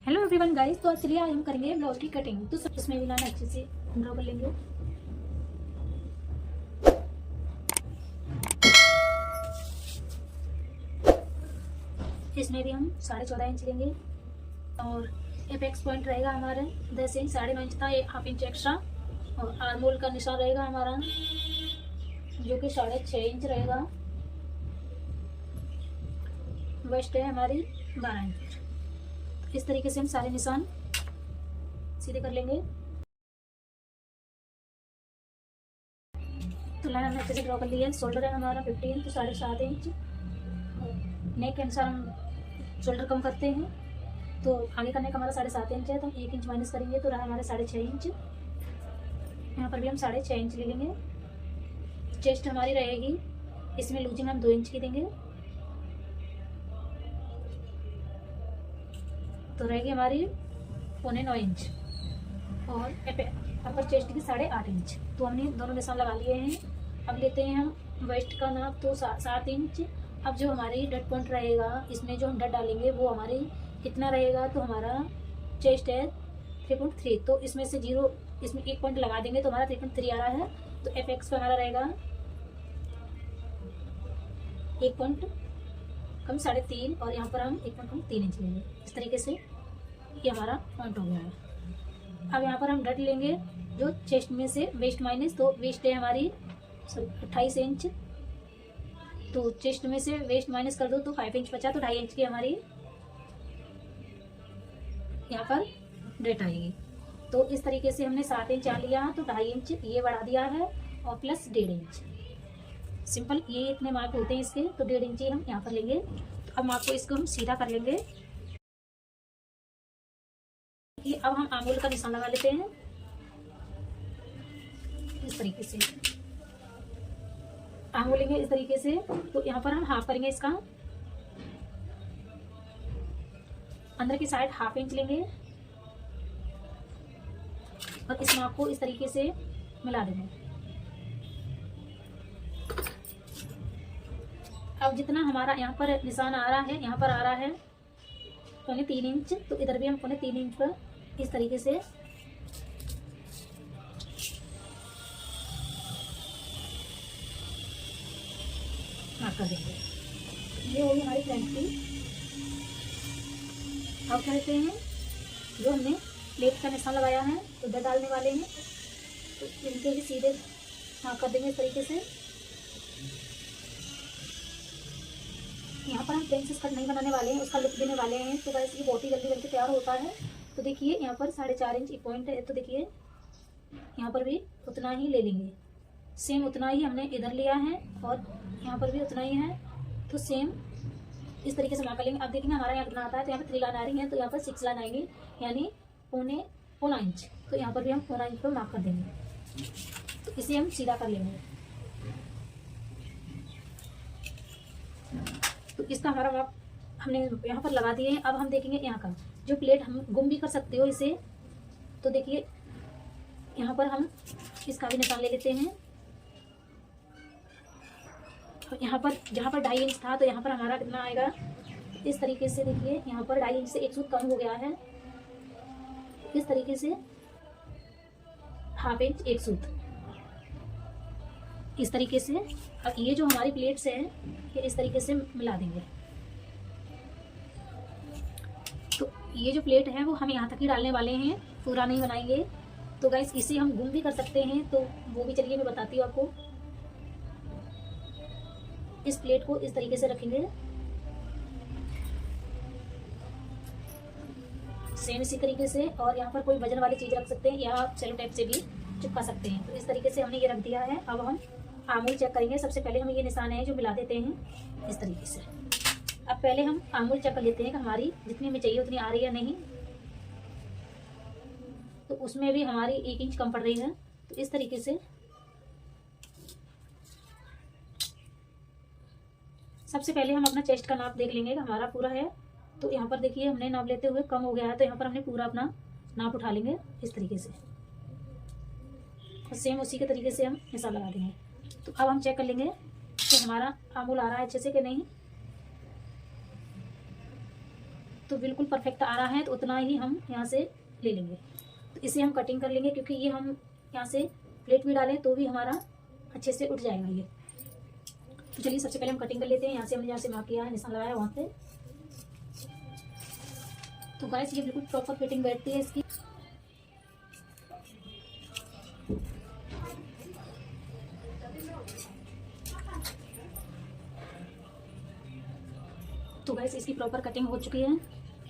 Hello everyone guys, तो चलिए आज हम करेंगे ब्लाउज की कटिंग। तो सब इसमें भी लाना अच्छे से ड्रॉ कर लेंगे। इसमें भी हम 14.5 इंच लेंगे और एपेक्स पॉइंट रहेगा हमारा 10 इंच, 9.5 इंच था, 1/2 इंच एक्स्ट्रा। और आर्म होल का निशान रहेगा हमारा जो कि 6.5 इंच रहेगा। वेस्ट है हमारी 12 इंच। तो इस तरीके से हम सारे निशान सीधे कर लेंगे। तो लाइन हमने अच्छे से ड्रॉ कर लिया है। शोल्डर है हमारा 15 तो 7.5 इंच। नेक के अनुसार हम शोल्डर कम करते हैं, तो आगे का नेक हमारा 7.5 इंच है, तो हम 1 इंच माइनस करेंगे तो रहा हमारे 6.5 इंच। यहाँ पर भी हम 6.5 इंच ले लेंगे। चेस्ट हमारी रहेगी, इसमें लूजिंग हम 2 इंच की देंगे, तो रहेगी हमारी 9.25 इंच। और अपर चेस्ट की 8.5 इंच। तो हमने दोनों निशान लगा लिए हैं। अब लेते हैं हम वेस्ट का नाप, तो 7 इंच। अब जो हमारी डट पॉइंट रहेगा, इसमें जो हम डट डालेंगे वो हमारी कितना रहेगा, तो हमारा चेस्ट है 3.3, तो इसमें से 0, इसमें 1 पॉइंट लगा देंगे तो हमारा 3.3 आ रहा है। तो एपेक्स का हमारा रहेगा 1 पॉइंट कम 3.5 और यहाँ पर हम 1 पॉइंट कम 3 इंच लेंगे। इस तरीके से ये हमारा पॉइंट हो गया है। अब यहाँ पर हम डट लेंगे जो चेस्ट में से वेस्ट माइनस, तो वेस्ट है हमारी 28 इंच, तो चेस्ट में से वेस्ट माइनस कर दो तो 5 इंच बचा, तो 2.5 इंच की हमारी यहाँ पर डेट आएगी। तो इस तरीके से हमने 7 इंच आ लिया, तो 2.5 इंच ये बढ़ा दिया है और प्लस 1.5 इंच। सिंपल ये इतने मार्क होते हैं इसके, तो 1.5 इंच ही हम यहाँ पर लेंगे। तो अब मार्क को इसको हम सीधा कर लेंगे। कि अब हम आंगुल का निशान लगा लेते हैं इस तरीके से। आंगुल लेंगे इस तरीके से, तो यहाँ पर हम हाफ करेंगे इसका। अंदर की साइड 1/2 इंच लेंगे और इस माप को इस तरीके से मिला देंगे। अब जितना हमारा यहाँ पर निशान आ रहा है, यहाँ पर आ रहा है 3.25 इंच, तो इधर भी हम 3.25 इंच पर इस तरीके से मार्क कर देंगे। ये होगी हमारी फ्रंट की। अब क्या कहते हैं, जो हमने प्लेट का निशान लगाया है तो उधर डालने वाले हैं, तो इनके भी सीधे मार्क कर देंगे इस तरीके से। यहाँ पर हम प्रिंसेस कट नहीं बनाने वाले हैं, उसका लुक देने वाले हैं। तो वैसे ये बहुत ही जल्दी जल्दी तैयार होता है। तो देखिए यहाँ पर 4.5 इंच एक पॉइंट है, तो देखिए यहाँ पर भी उतना ही ले लेंगे। सेम उतना ही हमने इधर लिया है और यहाँ पर भी उतना ही है, तो सेम इस तरीके से मार्क कर लेंगे। अब देखिए हमारा यहाँ कितना आता है, तो यहाँ पर 3 लाइन आ रही है, तो यहाँ पर 6 लाइन आएंगी, यानी 1.25 इंच। तो यहाँ पर भी हम 1.25 इंच पर मार्क कर देंगे। तो इसे हम सीधा कर लेंगे। तो इसका हमारा माप हमने यहाँ पर लगा दिए हैं। अब हम देखेंगे यहाँ का जो प्लेट, हम गुम भी कर सकते हो इसे। तो देखिए यहाँ पर हम इसका भी निशान ले लेते हैं। यहाँ पर जहाँ पर 2.5 इंच था, तो यहाँ पर हमारा कितना आएगा, इस तरीके से देखिए यहाँ पर 2.5 इंच से 1 सूत कम हो गया है। इस तरीके से 1/2 इंच 1 सूत, इस तरीके से। अब ये जो हमारी प्लेट्स है ये इस तरीके से मिला देंगे। तो ये जो प्लेट है वो हम यहाँ तक ही डालने वाले हैं, पूरा नहीं बनाएंगे। तो गाइस इसे हम गुम भी कर सकते हैं, तो वो भी चलिए मैं बताती हूँ आपको। इस प्लेट को इस तरीके से रखेंगे, सेम इसी तरीके से। और यहाँ पर कोई वजन वाली चीज रख सकते हैं या आप सेलो टेप से भी चिपका सकते हैं। तो इस तरीके से हमने ये रख दिया है। अब हम आंगुल चेक करेंगे। सबसे पहले हम ये निशान है जो मिला देते हैं इस तरीके से। अब पहले हम आंगुल चेक कर लेते हैं कि हमारी जितनी हमें चाहिए उतनी आ रही है या नहीं। तो उसमें भी हमारी 1 इंच कम पड़ रही है। तो इस तरीके से सबसे पहले हम अपना चेस्ट का नाप देख लेंगे कि हमारा पूरा है। तो यहाँ पर देखिए हमने नाप लेते हुए कम हो गया है, तो यहाँ पर हमने पूरा अपना नाप उठा लेंगे इस तरीके से। और सेम उसी के तरीके से हम निशान लगा देंगे। तो अब हम चेक कर लेंगे कि हमारा आंगुल आ रहा है अच्छे से कि नहीं। तो बिल्कुल परफेक्ट आ रहा है, तो उतना ही हम यहाँ से ले लेंगे। तो इसे हम कटिंग कर लेंगे, क्योंकि ये हम यहाँ से प्लेट में डालें तो भी हमारा अच्छे से उठ जाएगा ये। तो चलिए सबसे पहले हम कटिंग कर लेते हैं। यहाँ से हमने जहाँ से मार्क किया है, निशान लगाया है वहाँ पे। तो गाइस ये बिल्कुल प्रॉपर फिटिंग बैठती है इसकी। तो गाइस इसकी प्रॉपर कटिंग हो चुकी है,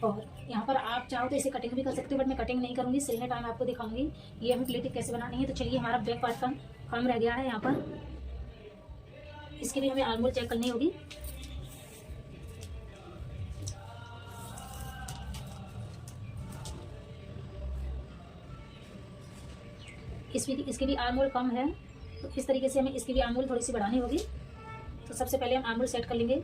और यहाँ पर आप चाहो तो इसे कटिंग भी कर सकते हो, बट मैं कटिंग नहीं करूँगी, सिलने टाइम आपको दिखाऊंगी ये हमें प्लेटिंग कैसे बनानी है। तो चलिए हमारा बैक पार्ट का काम रह गया है यहाँ पर, इसकी भी हमें आर्मोल चेक करनी होगी। इसकी भी आर्मोल कम है, तो इस तरीके से हमें इसकी भी आर्मोल थोड़ी सी बढ़ानी होगी। तो सबसे पहले हम आर्मोल सेट कर लेंगे।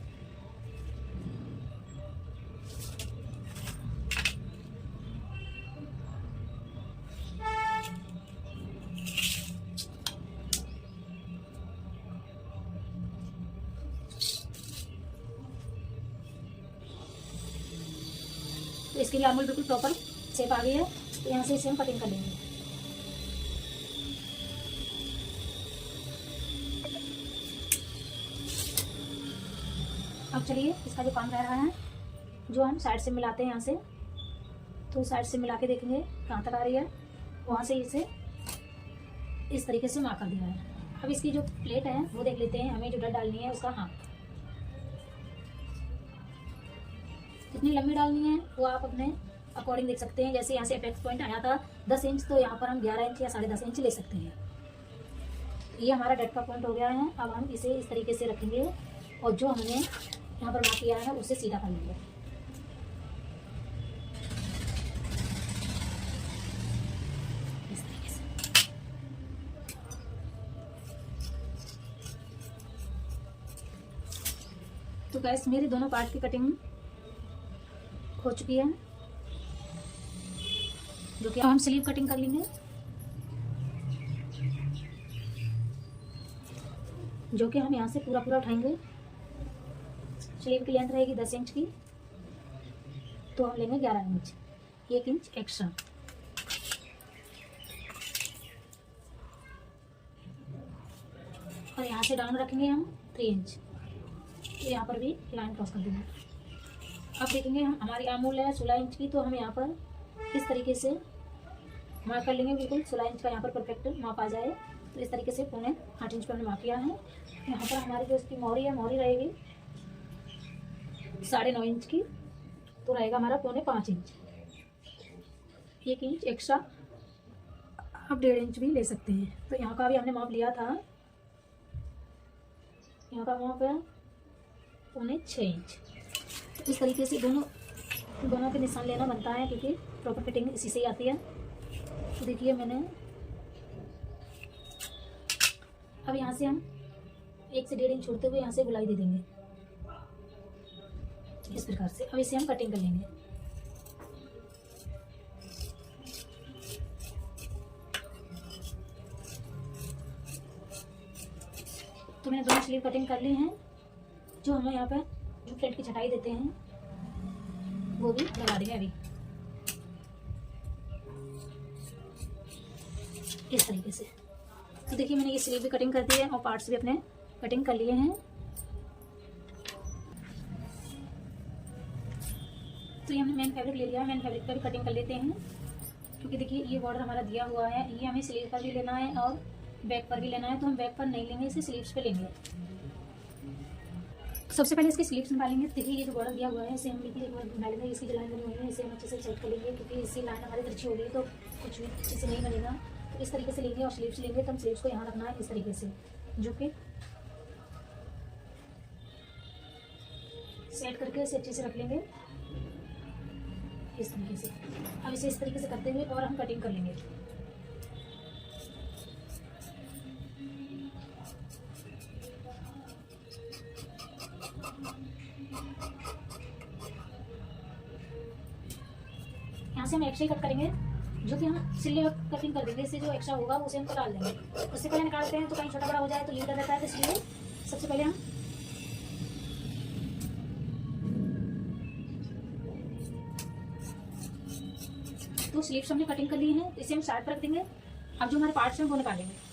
तो इसके लिए आर्मोल बिल्कुल प्रॉपर शेप आ गई है, तो यहाँ से इसे हम कटिंग कर लेंगे। अब चलिए इसका जो काम रह रहा है, जो हम साइड से मिलाते हैं यहाँ से, तो साइड से मिला के देखेंगे कहाँ तक आ रही है, वहाँ से इसे इस तरीके से मार्क कर दिया है। अब इसकी जो प्लेट है वो देख लेते हैं, हमें जो डट डालनी है उसका हाँ कितनी लंबी डालनी है वो आप अपने अकॉर्डिंग देख सकते हैं। जैसे यहाँ से अपेक्स पॉइंट आया था 10 इंच, तो यहाँ पर हम 11 इंच या 10.5 इंच ले सकते हैं। ये हमारा डट का पॉइंट हो गया है। अब हम इसे इस तरीके से रखेंगे, और जो हमने यहाँ पर मार्क किया है उससे सीधा कर लेंगे। इस तरीके से। तो गाइस मेरे दोनों पार्ट की कटिंग हो चुकी है, जो कि हम स्लीव कटिंग कर लेंगे, जो कि हम यहाँ से पूरा पूरा उठाएंगे। स्लीव की लेंथ रहेगी 10 इंच की, तो हम लेंगे 11 इंच, 1 इंच एक्स्ट्रा। और यहाँ से डाउन रखेंगे हम 3 इंच, तो यहाँ पर भी लाइन क्रॉस कर देंगे। अब देखेंगे हम हमारी आर्मोल है 16 इंच की, तो हम यहाँ पर इस तरीके से मार्क कर लेंगे, बिल्कुल 16 इंच का यहाँ पर परफेक्ट माप आ जाए। तो इस तरीके से 8.5 इंच पर हमने मार्क किया है। यहाँ पर हमारी जो इसकी मोहरी है, मोहरी रहेगी 9.5 इंच की, तो रहेगा हमारा 4.25 इंच, 1 इंच एक्स्ट्रा आप 1.5 इंच भी ले सकते हैं। तो यहाँ का भी हमने माप लिया था, यहाँ का माप है 6.25 इंच। इस तरीके से दोनों के निशान लेना बनता है, क्योंकि प्रॉपर फिटिंग इसी से ही आती है। तो देखिए मैंने अब यहाँ से हम 1 से 1.5 इंच छोड़ते हुए यहाँ से गुलाई दे देंगे इस प्रकार से। अब इसे हम कटिंग कर लेंगे। तो मैंने दोनों स्लीव कटिंग कर ली हैं। जो हमें यहाँ पर जो फ्रंट की छटाई देते हैं वो भी लगा देंगे अभी इस तरीके से। तो देखिए मैंने ये स्लीव भी कटिंग कर दी है और पार्ट्स भी अपने कटिंग कर लिए हैं। तो ये हमने मेन फैब्रिक ले लिया है, मेन फैब्रिक का भी कटिंग कर लेते हैं, क्योंकि देखिए ये बॉर्डर हमारा दिया हुआ है, ये हमें स्लीव पर भी लेना है और बैक पर भी लेना है। तो हम बैक पर नहीं लेंगे, इसे स्लीव्स पे लेंगे। सबसे पहले इसकी स्लीव्स निकालेंगे। देखिए ये जो बॉर्डर दिया हुआ है इसे हम बिल्कुल एक बार निकालेंगे। इसकी जो लाइन बनी हुई है इसे हम अच्छे से चेक कर लेंगे, क्योंकि इसकी लाइन हमारी तिरछी होगी तो कुछ भी अच्छे से नहीं बनेगा। तो इस तरीके से लेंगे और स्लीव्स लेंगे, तो हम स्लीव्स को यहाँ रखना है इस तरीके से, जो कि सेट करके इसे अच्छे से रख लेंगे इस तरीके से। अब इसे इस तरीके से करते हुए और हम कटिंग कर लेंगे। यहाँ से हम एक्स्ट्रा ही कट करेंगे, जो कि हम सिले वक्त कटिंग कर देंगे। इससे जो एक्स्ट्रा होगा उसे हम निकाल देंगे। उससे पहले निकालते हैं तो कहीं छोटा बड़ा हो जाए तो लीडर रहता है, तो इसलिए सबसे पहले हम तो स्लीव्स हमने कटिंग कर ली है, इसे हम साइड पर रख देंगे। अब जो हमारे पार्ट्स हैं वो निकालेंगे।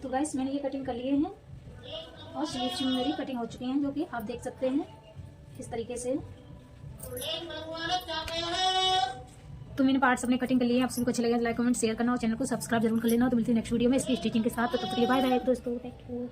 तो गाइस मैंने ये कटिंग कर लिए हैं और स्लीव्स में मेरी कटिंग हो चुकी हैं, जो कि आप देख सकते हैं किस तरीके से। तो मैंने पार्ट्स अपने कटिंग कर लिए हैं। आप सभी को अच्छा लगा लाइक कमेंट शेयर करना और चैनल को सब्सक्राइब जरूर कर लेना। तो मिलती है नेक्स्ट वीडियो में इसकी स्टिचिंग के साथ। तो तब तक के लिए बाय बाय दोस्तों, थैंक यू।